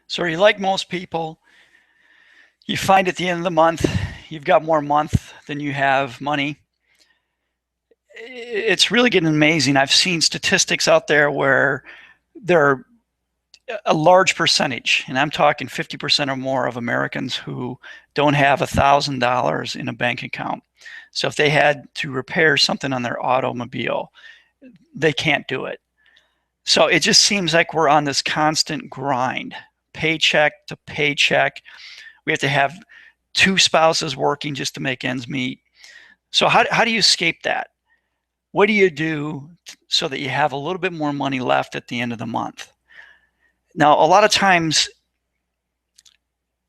So you're like most people, you find at the end of the month, you've got more month than you have money. It's really getting amazing. I've seen statistics out there where there are a large percentage, and I'm talking 50% or more of Americans who don't have $1,000 in a bank account. So if they had to repair something on their automobile, they can't do it. So it just seems like we're on this constant grind, paycheck to paycheck. We have to have two spouses working just to make ends meet. So how do you escape that? What do you do so that you have a little bit more money left at the end of the month? Now, a lot of times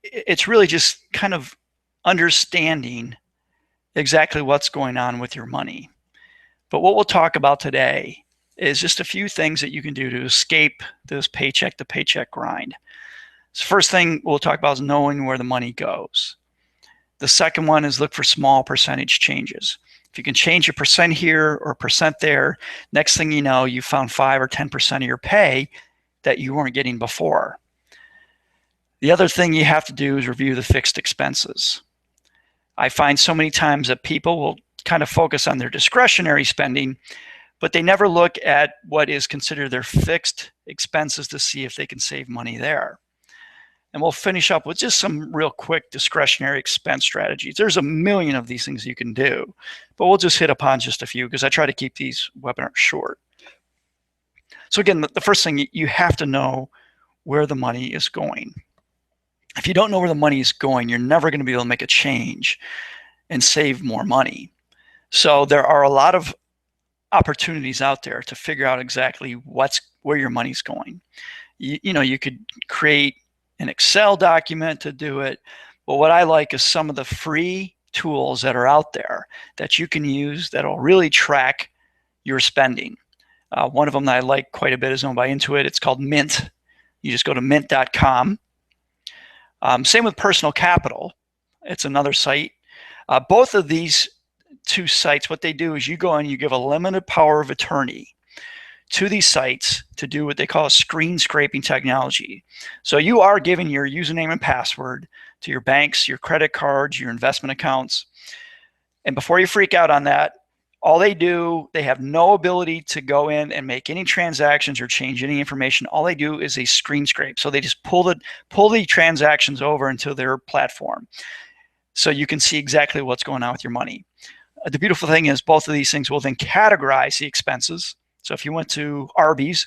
it's really just kind of understanding exactly what's going on with your money. But what we'll talk about today is just a few things that you can do to escape this paycheck to paycheck grind. So first thing we'll talk about is knowing where the money goes. The second one is look for small percentage changes. If you can change a percent here or a percent there, next thing you know, you found 5 or 10% of your pay that you weren't getting before. The other thing you have to do is review the fixed expenses. I find so many times that people will kind of focus on their discretionary spending, but they never look at what is considered their fixed expenses to see if they can save money there. And we'll finish up with just some real quick discretionary expense strategies. There's a million of these things you can do, but we'll just hit upon just a few because I try to keep these webinars short. So again, the first thing, you have to know where the money is going. If you don't know where the money is going, you're never going to be able to make a change and save more money. So there are a lot of opportunities out there to figure out exactly where your money's going. You could create an Excel document to do it, but what I like is some of the free tools that are out there that you can use that'll really track your spending. One of them that I like quite a bit is owned by Intuit. It's called Mint. You just go to mint.com. Same with Personal Capital. It's another site. Both of these two sites, what they do is you go in, you give a limited power of attorney to these sites to do what they call a screen scraping technology. So you are giving your username and password to your banks, your credit cards, your investment accounts. And before you freak out on that, all they do, they have no ability to go in and make any transactions or change any information. All they do is a screen scrape. So they just pull the transactions over into their platform. So you can see exactly what's going on with your money. The beautiful thing is both of these things will then categorize the expenses. So if you went to Arby's,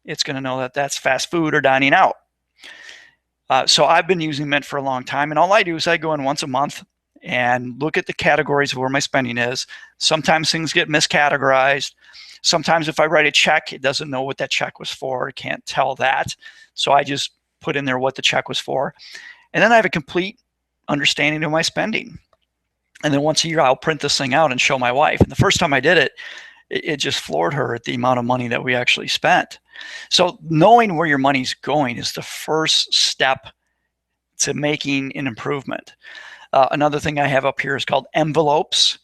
it's going to know that that's fast food or dining out. So I've been using Mint for a long time, and all I do is I go in once a month and look at the categories of where my spending is. Sometimes things get miscategorized. Sometimes if I write a check, it doesn't know what that check was for. It can't tell that. So I just put in there what the check was for. And then I have a complete understanding of my spending. And then once a year, I'll print this thing out and show my wife. And the first time I did it, it just floored her at the amount of money that we actually spent. So knowing where your money's going is the first step to making an improvement. Another thing I have up here is called envelopes.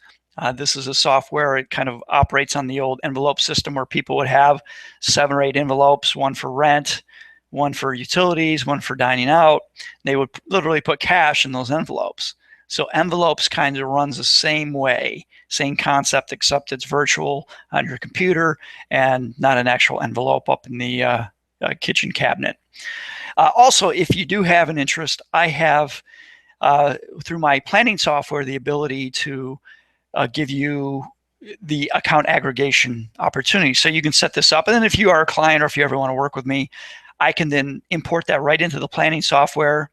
This is a software. It kind of operates on the old envelope system where people would have 7 or 8 envelopes, one for rent, one for utilities, one for dining out. They would literally put cash in those envelopes. So envelopes kind of runs the same way, same concept, except it's virtual on your computer and not an actual envelope up in the kitchen cabinet. Also, if you do have an interest, I have, through my planning software, the ability to give you the account aggregation opportunity. So you can set this up. And then if you are a client or if you ever want to work with me, I can then import that right into the planning software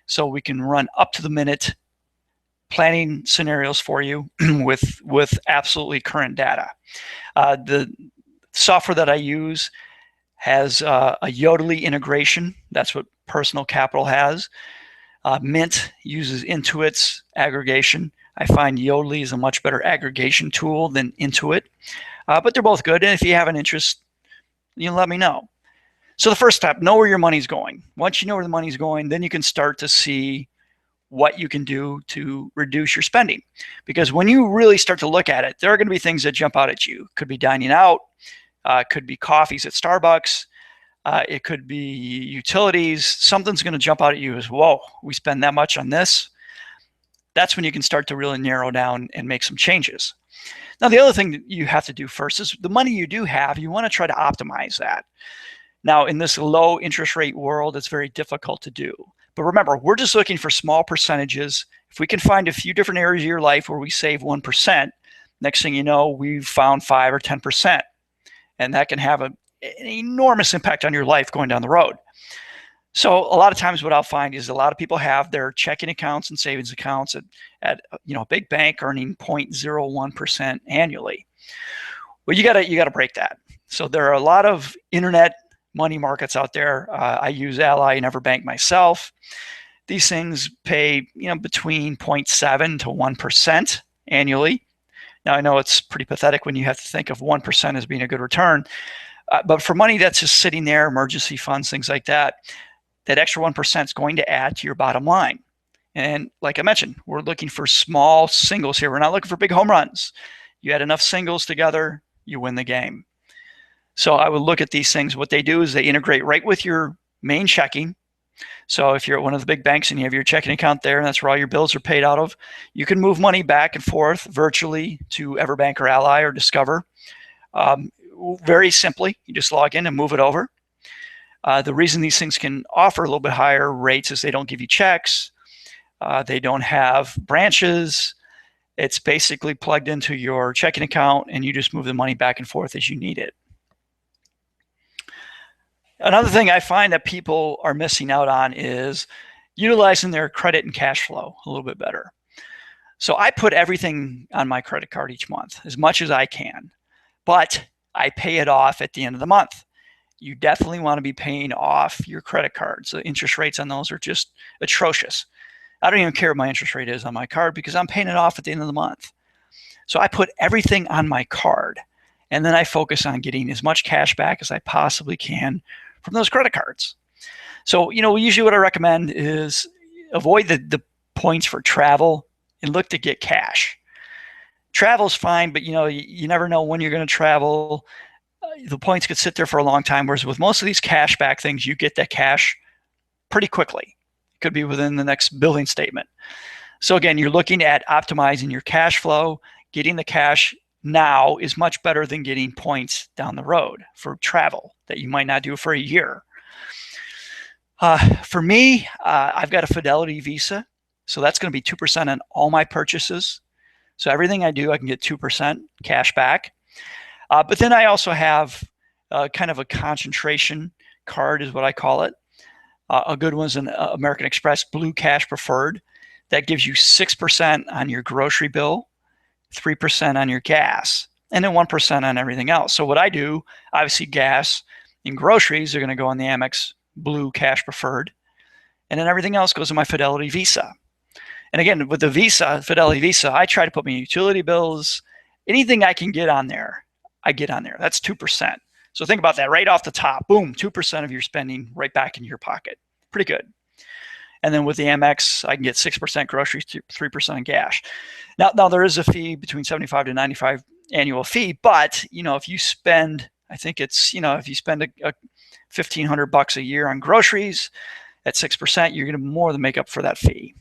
so we can run up to the minute planning scenarios for you with absolutely current data. The software that I use has a Yodlee integration. That's what Personal Capital has. Mint uses Intuit's aggregation. I find Yodlee is a much better aggregation tool than Intuit, but they're both good. And if you have an interest, you let me know. So the first step, know where your money's going. Once you know where the money's going, then you can start to see what you can do to reduce your spending. Because when you really start to look at it, there are going to be things that jump out at you. Could be dining out, could be coffees at Starbucks, It could be utilities. Something's going to jump out at you as, whoa, we spend that much on this. That's when you can start to really narrow down and make some changes. Now, the other thing that you have to do first is the money you do have, you want to try to optimize that. Now, in this low interest rate world, it's very difficult to do. But remember, we're just looking for small percentages. If we can find a few different areas of your life where we save 1%, next thing you know, we've found 5 or 10%. And that can have an enormous impact on your life going down the road. So a lot of times what I'll find is a lot of people have their checking accounts and savings accounts at a big bank earning 0.01% annually. Well, you gotta break that. So there are a lot of internet money markets out there. I use Ally and Everbank myself. These things pay between 0.7 to 1% annually. Now I know it's pretty pathetic when you have to think of 1% as being a good return, but for money that's just sitting there, emergency funds, things like that, that extra 1% is going to add to your bottom line. And like I mentioned, we're looking for small singles here. We're not looking for big home runs. You add enough singles together, you win the game. So I would look at these things. What they do is they integrate right with your main checking. So if you're at one of the big banks and you have your checking account there and that's where all your bills are paid out of, you can move money back and forth virtually to Everbank or Ally or Discover. Very simply, you just log in and move it over. The reason these things can offer a little bit higher rates is they don't give you checks. They don't have branches. It's basically plugged into your checking account and you just move the money back and forth as you need it. Another thing I find that people are missing out on is utilizing their credit and cash flow a little bit better. So I put everything on my credit card each month, as much as I can, but I pay it off at the end of the month. You definitely want to be paying off your credit cards. The interest rates on those are just atrocious. I don't even care what my interest rate is on my card because I'm paying it off at the end of the month. So I put everything on my card, and then I focus on getting as much cash back as I possibly can from those credit cards. So, usually what I recommend is avoid the points for travel and look to get cash. Travel's fine, but you never know when you're going to travel. The points could sit there for a long time, whereas with most of these cash back things, you get that cash pretty quickly. It could be within the next billing statement. So again, you're looking at optimizing your cash flow. Getting the cash now is much better than getting points down the road for travel that you might not do for a year. For me, I've got a Fidelity Visa, so that's going to be 2% on all my purchases. So everything I do, I can get 2% cash back. But then I also have kind of a concentration card is what I call it. A good one is an American Express Blue Cash Preferred. That gives you 6% on your grocery bill, 3% on your gas, and then 1% on everything else. So what I do, obviously gas and groceries are going to go on the Amex Blue Cash Preferred, and then everything else goes on my Fidelity Visa. And again, with the Visa, Fidelity Visa, I try to put my utility bills, anything I can get on there, I get on there. That's 2%. So think about that right off the top. Boom, 2% of your spending right back in your pocket. Pretty good. And then with the Amex, I can get 6% groceries, 3% on gas. Now there is a fee between 75 to 95 annual fee, but if you spend, I think it's if you spend a $1,500 a year on groceries at 6%, you're going to more than make up for that fee.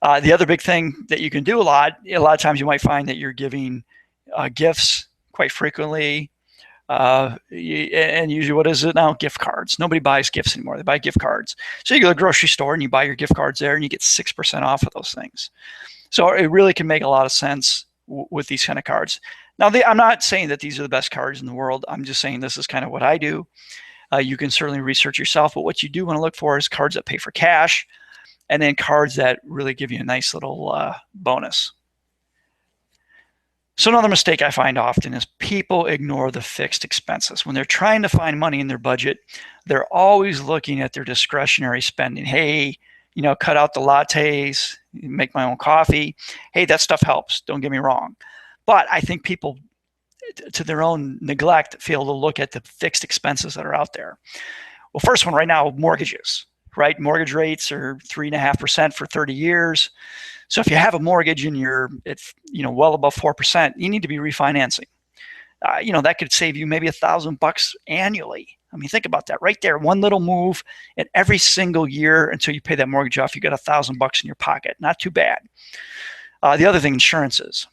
The other big thing that you can do a lot of times you might find that you're giving gifts quite frequently. And usually what is it now? Gift cards. Nobody buys gifts anymore. They buy gift cards. So you go to the grocery store and you buy your gift cards there and you get 6% off of those things. So it really can make a lot of sense with these kind of cards. Now, I'm not saying that these are the best cards in the world. I'm just saying this is kind of what I do. You can certainly research yourself, but what you do want to look for is cards that pay for cash and then cards that really give you a nice little bonus. So another mistake I find often is people ignore the fixed expenses. When they're trying to find money in their budget, they're always looking at their discretionary spending. Hey, cut out the lattes, make my own coffee. Hey, that stuff helps. Don't get me wrong. But I think people, to their own neglect, fail to look at the fixed expenses that are out there. Well, first one right now, mortgages, right? Mortgage rates are 3.5% for 30 years. So if you have a mortgage and it's well above 4%, you need to be refinancing. That could save you maybe $1,000 annually I mean, think about that right there. One little move, and every single year until you pay that mortgage off, you got $1,000 in your pocket. Not too bad. The other thing, insurances.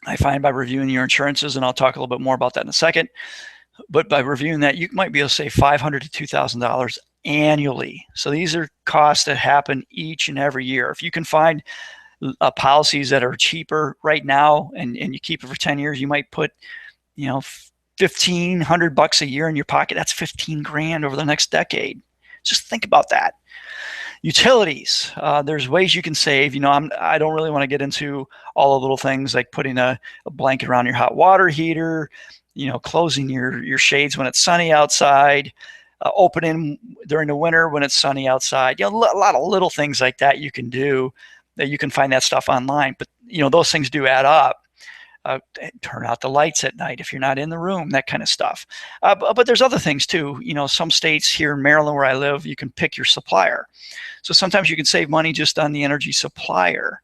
I find by reviewing your insurances, and I'll talk a little bit more about that in a second, but by reviewing that, you might be able to save $500 to $2,000 annually. So these are costs that happen each and every year. If you can find policies that are cheaper right now and you keep it for 10 years, you might put, $1,500 a year in your pocket. That's 15 grand over the next decade. Just think about that. Utilities, there's ways you can save. I don't really want to get into all the little things like putting a blanket around your hot water heater, closing your shades when it's sunny outside, opening during the winter when it's sunny outside. A lot of little things like that you can do. That you can find that stuff online, but those things do add up. Turn out the lights at night if you're not in the room, that kind of stuff. But there's other things too. Some states here in Maryland where I live, you can pick your supplier. So sometimes you can save money just on the energy supplier.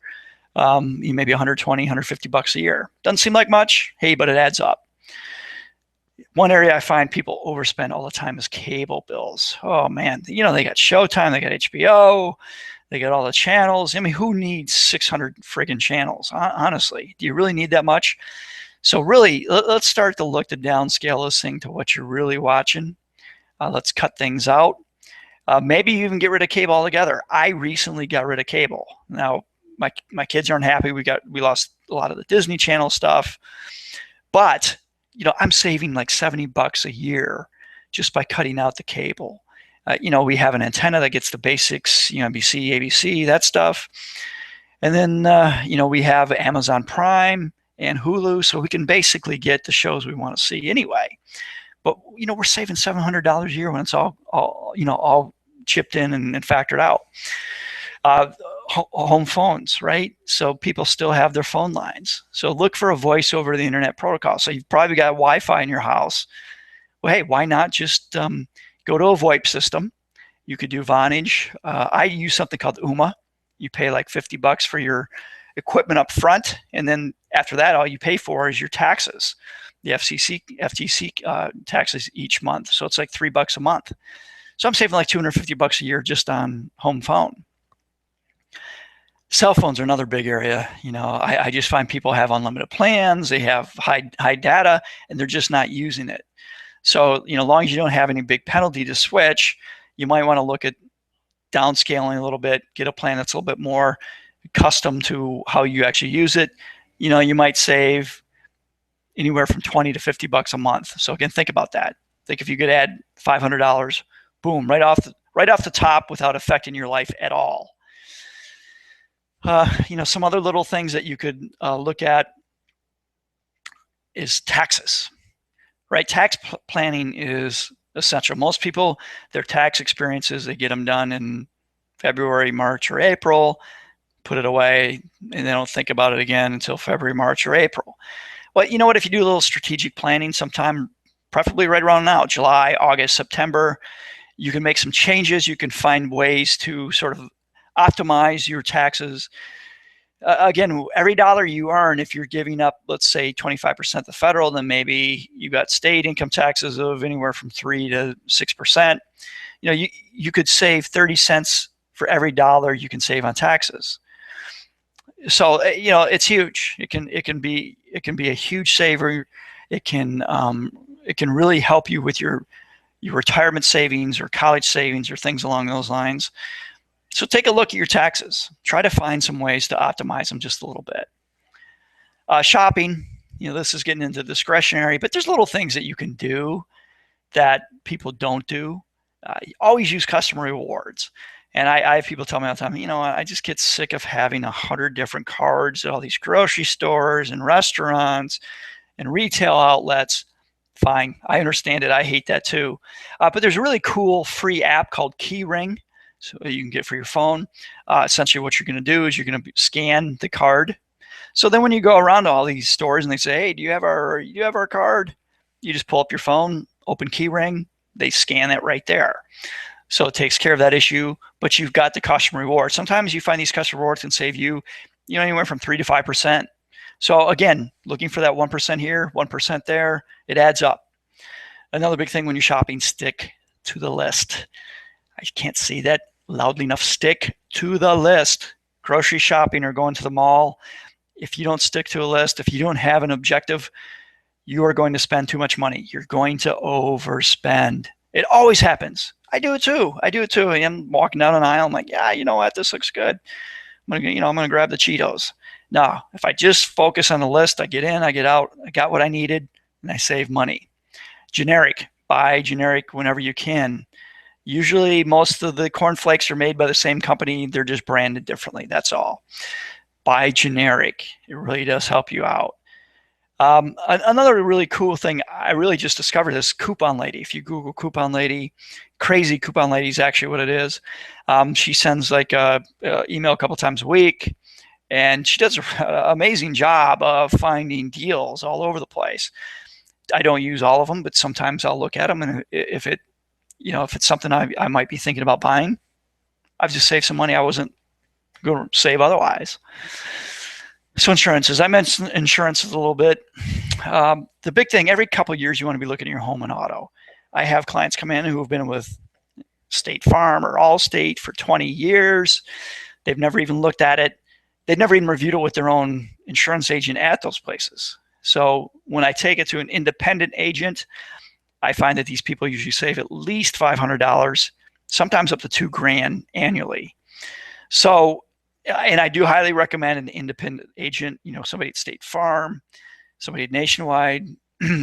Maybe $120, $150 a year. Doesn't seem like much, hey, but it adds up. One area I find people overspend all the time is cable bills. Oh man, they got Showtime, they got HBO, they got all the channels. I mean, who needs 600 friggin' channels? Honestly, do you really need that much? So really, let's start to look to downscale this thing to what you're really watching. Let's cut things out. Maybe you even get rid of cable altogether. I recently got rid of cable. Now, my kids aren't happy. We lost a lot of the Disney Channel stuff, but I'm saving like $70 a year just by cutting out the cable. We have an antenna that gets the basics, NBC, ABC, that stuff. And then, we have Amazon Prime and Hulu, so we can basically get the shows we want to see anyway. But, we're saving $700 a year when it's all chipped in and factored out. Home phones, right? So people still have their phone lines. So look for a voice over the internet protocol. So you've probably got Wi-Fi in your house. Well, hey, why not just go to a VoIP system? You could do Vonage. I use something called UMA. You pay like $50 for your equipment up front, and then after that, all you pay for is your taxes, the FTC taxes each month. So it's like $3 a month. So I'm saving like $250 a year just on home phone. Cell phones are another big area. I just find people have unlimited plans. They have high data, and they're just not using it. So, as long as you don't have any big penalty to switch, you might want to look at downscaling a little bit, get a plan that's a little bit more custom to how you actually use it. You might save anywhere from $20 to $50 a month. So again, think about that. Think if you could add $500, boom, right off the top without affecting your life at all. Some other little things that you could look at is taxes, right? Tax planning is essential. Most people, their tax experiences, they get them done in February, March, or April, put it away, and they don't think about it again until February, March, or April. Well, you know what? If you do a little strategic planning sometime, preferably right around now, July, August, September, you can make some changes. You can find ways to sort of optimize your taxes. Again, every dollar you earn, if you're giving up, let's say 25% to federal, then maybe you got state income taxes of anywhere from 3 to 6%. You could save 30 cents for every dollar you can save on taxes. So it's huge. It can be a huge saver. It can really help you with your retirement savings or college savings or things along those lines. So take a look at your taxes. Try to find some ways to optimize them just a little bit. Shopping, this is getting into discretionary, but there's little things that you can do that people don't do. Always use customer rewards. And I have people tell me all the time, I just get sick of having 100 different cards at all these grocery stores and restaurants and retail outlets. Fine, I understand it. I hate that too. But there's a really cool free app called Keyring. So you can get for your phone. Essentially what you're going to do is you're going to scan the card. So then when you go around to all these stores and they say, hey, do you have our card? You just pull up your phone, open Keyring, they scan it right there. So it takes care of that issue, but you've got the customer reward. Sometimes you find these customer rewards can save you, anywhere from 3 to 5%. So again, looking for that 1% here, 1% there, it adds up. Another big thing when you're shopping, stick to the list. I can't say that loudly enough. Stick to the list. Grocery shopping or going to the mall, if you don't stick to a list, if you don't have an objective, you are going to spend too much money. You're going to overspend. It always happens. I do it too. I'm walking down an aisle. I'm like, yeah, you know what? This looks good. I'm gonna grab the Cheetos. No, if I just focus on the list, I get in, I get out, I got what I needed, and I save money. Generic. Buy generic whenever you can. Usually most of the cornflakes are made by the same company. They're just branded differently. That's all. Buy generic. It really does help you out. Another really cool thing, I really just discovered this, Coupon Lady. If you Google Coupon Lady, Crazy Coupon Lady is actually what it is. She sends like a email a couple times a week, and she does an amazing job of finding deals all over the place. I don't use all of them, but sometimes I'll look at them, and if it's something I might be thinking about buying, I've just saved some money I wasn't going to save otherwise. So insurances, I mentioned insurances a little bit. The big thing, every couple of years you want to be looking at your home and auto. I have clients come in who have been with State Farm or Allstate for 20 years. They've never even looked at it. They've never even reviewed it with their own insurance agent at those places. So when I take it to an independent agent, I find that these people usually save at least $500, sometimes up to $2,000 annually. So, and I do highly recommend an independent agent, somebody at State Farm, somebody at Nationwide,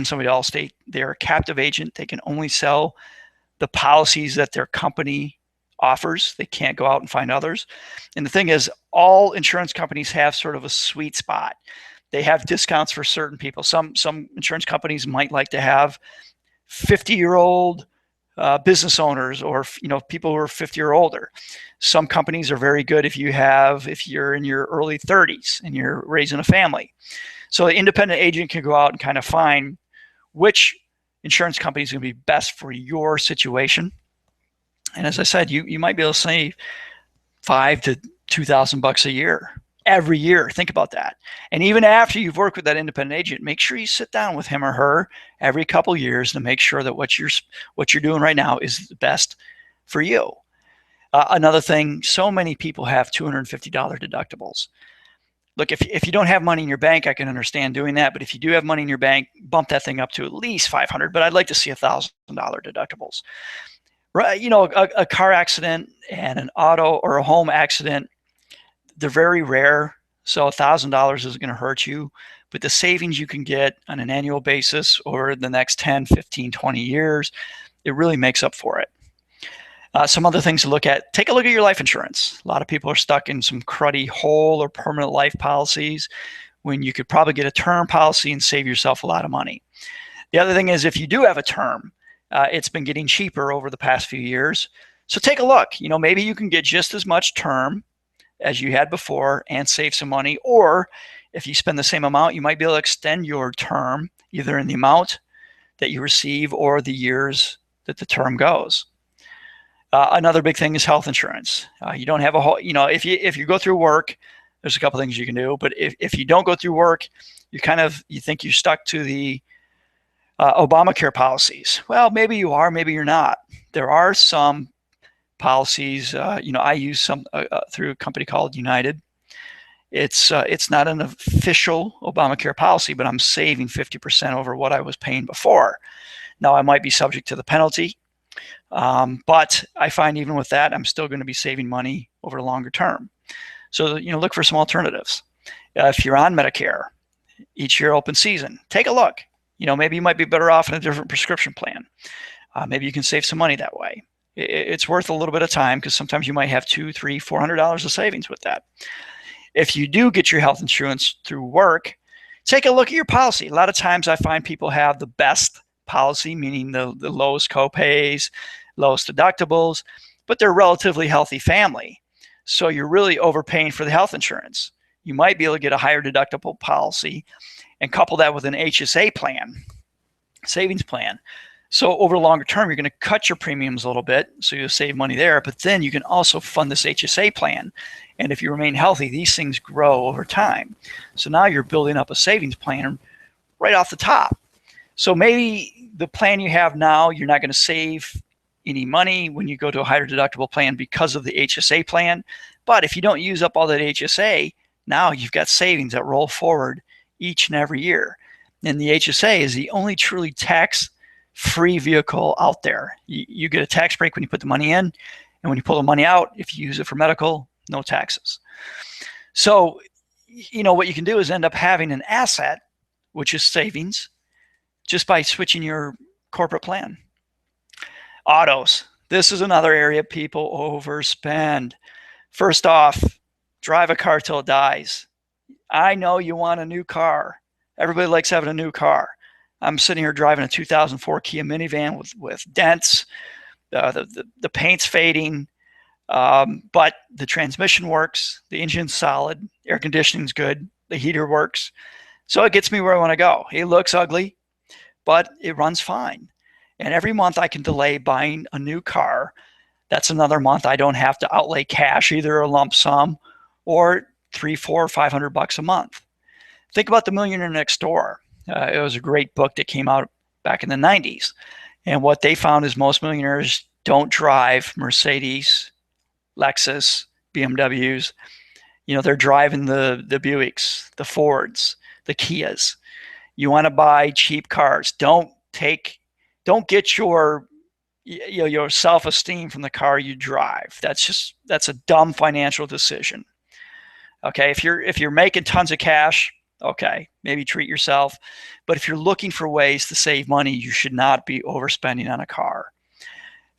somebody at Allstate. They're a captive agent. They can only sell the policies that their company offers. They can't go out and find others. And the thing is, all insurance companies have sort of a sweet spot. They have discounts for certain people. Some insurance companies might like to have 50-year-old business owners, or people who are 50 or older. Some companies are very good if you're in your early 30s and you're raising a family. So the independent agent can go out and kind of find which insurance company is going to be best for your situation. And as I said, you might be able to save $5,000 to $2,000 a year every year. Think about that. And even after you've worked with that independent agent, make sure you sit down with him or her every couple of years to make sure that what you're doing right now is the best for you. Another thing, so many people have $250 deductibles. Look, if you don't have money in your bank, I can understand doing that. But if you do have money in your bank, bump that thing up to at least $500. But I'd like to see $1,000 deductibles. Right? A car accident and an auto or a home accident, they're very rare. So $1,000 isn't going to hurt you. But the savings you can get on an annual basis over the next 10, 15, 20 years, it really makes up for it. Some other things to look at. Take a look at your life insurance. A lot of people are stuck in some cruddy whole or permanent life policies when you could probably get a term policy and save yourself a lot of money. The other thing is, if you do have a term, it's been getting cheaper over the past few years. So take a look. Maybe you can get just as much term as you had before and save some money. Or if you spend the same amount, you might be able to extend your term either in the amount that you receive or the years that the term goes. Another big thing is health insurance. You don't have a whole, if you go through work, there's a couple things you can do. But if you don't go through work, you think you're stuck to the Obamacare policies. Well, maybe you are, maybe you're not. There are some policies. I use some through a company called United. It's not an official Obamacare policy, but I'm saving 50% over what I was paying before. Now I might be subject to the penalty. But I find even with that, I'm still going to be saving money over the longer term. So, look for some alternatives. If you're on Medicare, each year open season, take a look. Maybe you might be better off in a different prescription plan. Maybe you can save some money that way. It's worth a little bit of time because sometimes you might have $200, $300, $400 of savings with that. If you do get your health insurance through work, take a look at your policy. A lot of times I find people have the best policy, meaning the lowest copays, lowest deductibles, but they're a relatively healthy family. So you're really overpaying for the health insurance. You might be able to get a higher deductible policy and couple that with an HSA plan, savings plan. So over the longer term, you're going to cut your premiums a little bit, so you'll save money there, but then you can also fund this HSA plan. And if you remain healthy, these things grow over time. So now you're building up a savings plan right off the top. So maybe the plan you have now, you're not going to save any money when you go to a higher deductible plan because of the HSA plan. But if you don't use up all that HSA, now you've got savings that roll forward each and every year. And the HSA is the only truly tax-free vehicle out there. You get a tax break when you put the money in, and when you pull the money out, if you use it for medical, no taxes. So, what you can do is end up having an asset, which is savings, just by switching your corporate plan. Autos. This is another area people overspend. First off, drive a car till it dies. I know you want a new car. Everybody likes having a new car. I'm sitting here driving a 2004 Kia minivan with dents. The paint's fading, but the transmission works. The engine's solid. Air conditioning's good. The heater works. So it gets me where I want to go. It looks ugly, but it runs fine. And every month I can delay buying a new car. That's another month I don't have to outlay cash, either a lump sum or $300, $400, $500 a month. Think about The Millionaire Next Door. It was a great book that came out back in the 90s. And what they found is most millionaires don't drive Mercedes, Lexus, BMWs. They're driving the Buicks, the Fords, the Kias. You want to buy cheap cars. Don't get your self-esteem from the car you drive. That's a dumb financial decision. Okay, if you're making tons of cash, okay, maybe treat yourself. But if you're looking for ways to save money, you should not be overspending on a car.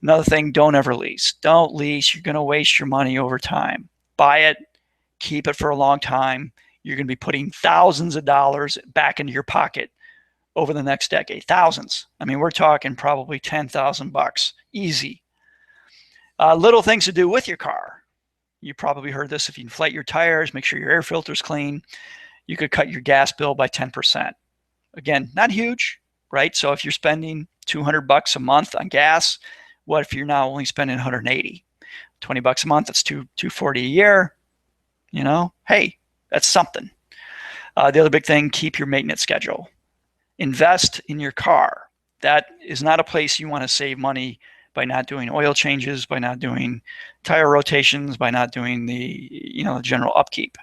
Another thing, don't ever lease. Don't lease. You're going to waste your money over time. Buy it, keep it for a long time. You're going to be putting thousands of dollars back into your pocket over the next decade. Thousands. I mean, we're talking probably $10,000 easy. Little things to do with your car. You probably heard this. If you inflate your tires, make sure your air filter's clean, you could cut your gas bill by 10%. Again, not huge, right? So if you're spending $200 a month on gas, what if you're now only spending 180? $20 a month, that's $240 a year. Hey, that's something. The other big thing, keep your maintenance schedule. Invest in your car. That is not a place you want to save money by not doing oil changes, by not doing tire rotations, by not doing the general upkeep.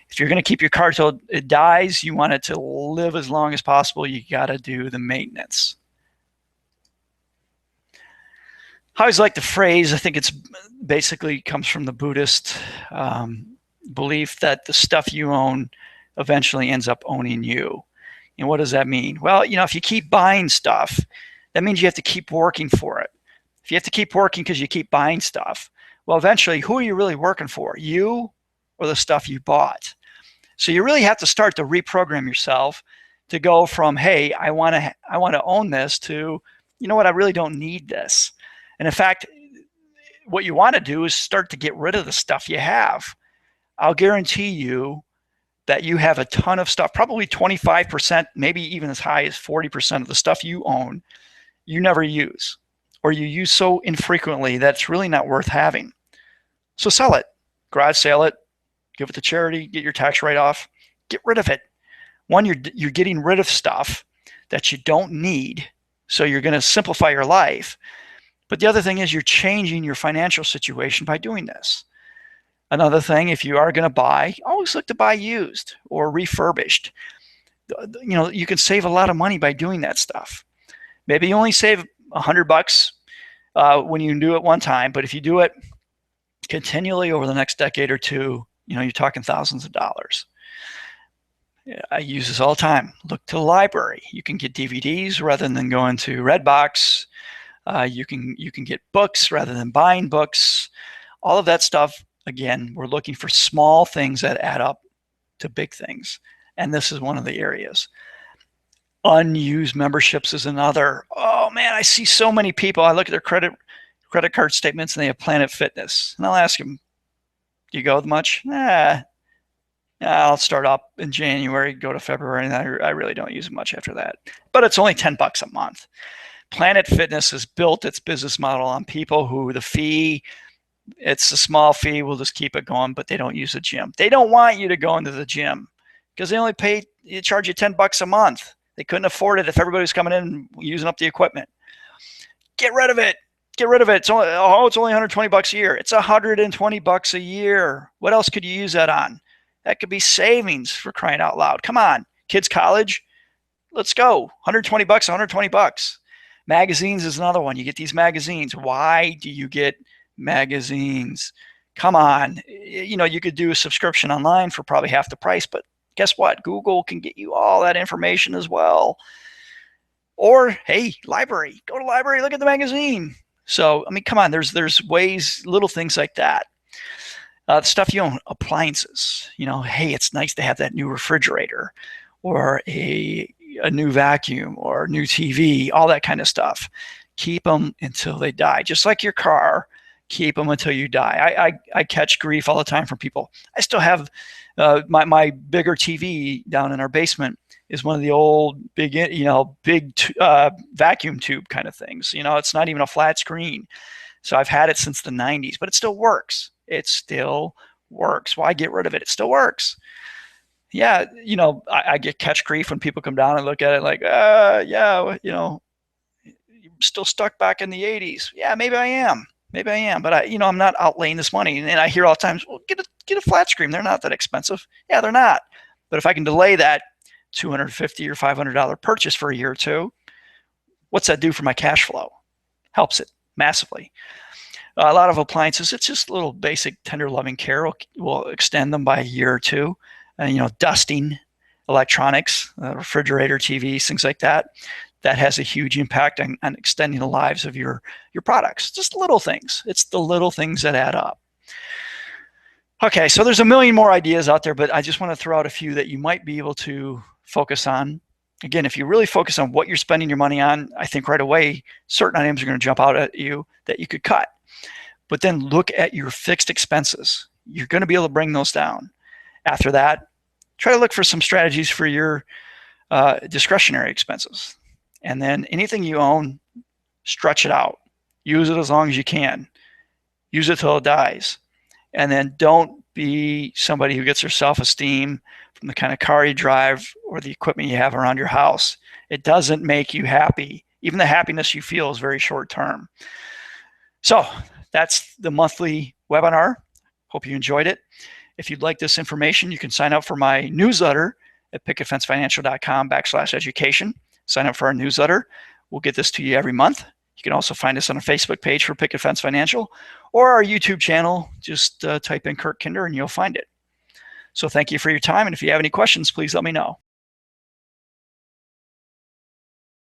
If you're going to keep your car till it dies, you want it to live as long as possible, you got to do the maintenance. I always like the phrase, I think it's basically comes from the Buddhist belief that the stuff you own eventually ends up owning you. And what does that mean? Well, if you keep buying stuff, that means you have to keep working for it. If you have to keep working because you keep buying stuff, well, eventually, who are you really working for? You or the stuff you bought? So you really have to start to reprogram yourself to go from, hey, I want to own this, to, I really don't need this. And in fact, what you want to do is start to get rid of the stuff you have. I'll guarantee you that you have a ton of stuff, probably 25%, maybe even as high as 40% of the stuff you own, you never use, or you use so infrequently that it's really not worth having. So sell it, garage sale it, give it to charity, get your tax write-off, get rid of it. One, you're getting rid of stuff that you don't need, so you're going to simplify your life. But the other thing is you're changing your financial situation by doing this. Another thing, if you are going to buy, always look to buy used or refurbished. You can save a lot of money by doing that stuff. Maybe you only save $100 when you do it one time, but if you do it continually over the next decade or two, you're talking thousands of dollars. I use this all the time. Look to the library. You can get DVDs rather than going to Redbox. You can get books rather than buying books. All of that stuff. Again, we're looking for small things that add up to big things. And this is one of the areas. Unused memberships is another. Oh man, I see so many people. I look at their credit card statements and they have Planet Fitness. And I'll ask them, do you go much? I'll start up in January, go to February, and I really don't use it much after that. But it's only $10 a month. Planet Fitness has built its business model on people who the fee, it's a small fee, we'll just keep it going, but they don't use the gym. They don't want you to go into the gym because they only charge you $10 a month. They couldn't afford it if everybody was coming in and using up the equipment. Get rid of it. Get rid of it. It's only, it's only $120 a year. It's $120 a year. What else could you use that on? That could be savings, for crying out loud. Come on, kids' college. Let's go. $120, $120. Magazines is another one. You get these magazines. Why do you get magazines? Come on. You know, you could do a subscription online for probably half the price, but guess what? Google can get you all that information as well. Or, hey, library. Go to library, look at the magazine. So, I mean, come on. There's ways, little things like that. Stuff you own, appliances. You know, hey, it's nice to have that new refrigerator or a new vacuum or new TV, all that kind of stuff. Keep them until they die. Just like your car, keep them until you die. I catch grief all the time from people. I still have my bigger TV down in our basement is one of the old big vacuum tube kind of things. You know, it's not even a flat screen. So I've had it since the 90s, but it still works. It still works. Why get rid of it? It still works. Yeah, you know, I get catch grief when people come down and look at it like, yeah, you know, you're still stuck back in the 80s. Yeah, maybe I am. Maybe I am, but I'm not outlaying this money. And I hear all the time, well, get a flat screen. They're not that expensive. Yeah, they're not. But if I can delay that $250 or $500 purchase for a year or two, what's that do for my cash flow? Helps it massively. A lot of appliances, it's just little basic tender loving care. We'll extend them by a year or two. Dusting, electronics, refrigerator, TVs, things like that. That has a huge impact on extending the lives of your products. Just little things. It's the little things that add up. Okay, so there's a million more ideas out there, but I just want to throw out a few that you might be able to focus on. Again, if you really focus on what you're spending your money on, I think right away, certain items are going to jump out at you that you could cut. But then look at your fixed expenses. You're going to be able to bring those down. After that, try to look for some strategies for your discretionary expenses. And then anything you own, stretch it out. Use it as long as you can. Use it till it dies. And then don't be somebody who gets their self-esteem from the kind of car you drive or the equipment you have around your house. It doesn't make you happy. Even the happiness you feel is very short term. So that's the monthly webinar. Hope you enjoyed it. If you'd like this information, you can sign up for my newsletter at picketfencefinancial.com/education. Sign up for our newsletter. We'll get this to you every month. You can also find us on a Facebook page for Picket Fence Financial or our YouTube channel. Just type in Kirk Kinder and you'll find it. So thank you for your time. And if you have any questions, please let me know.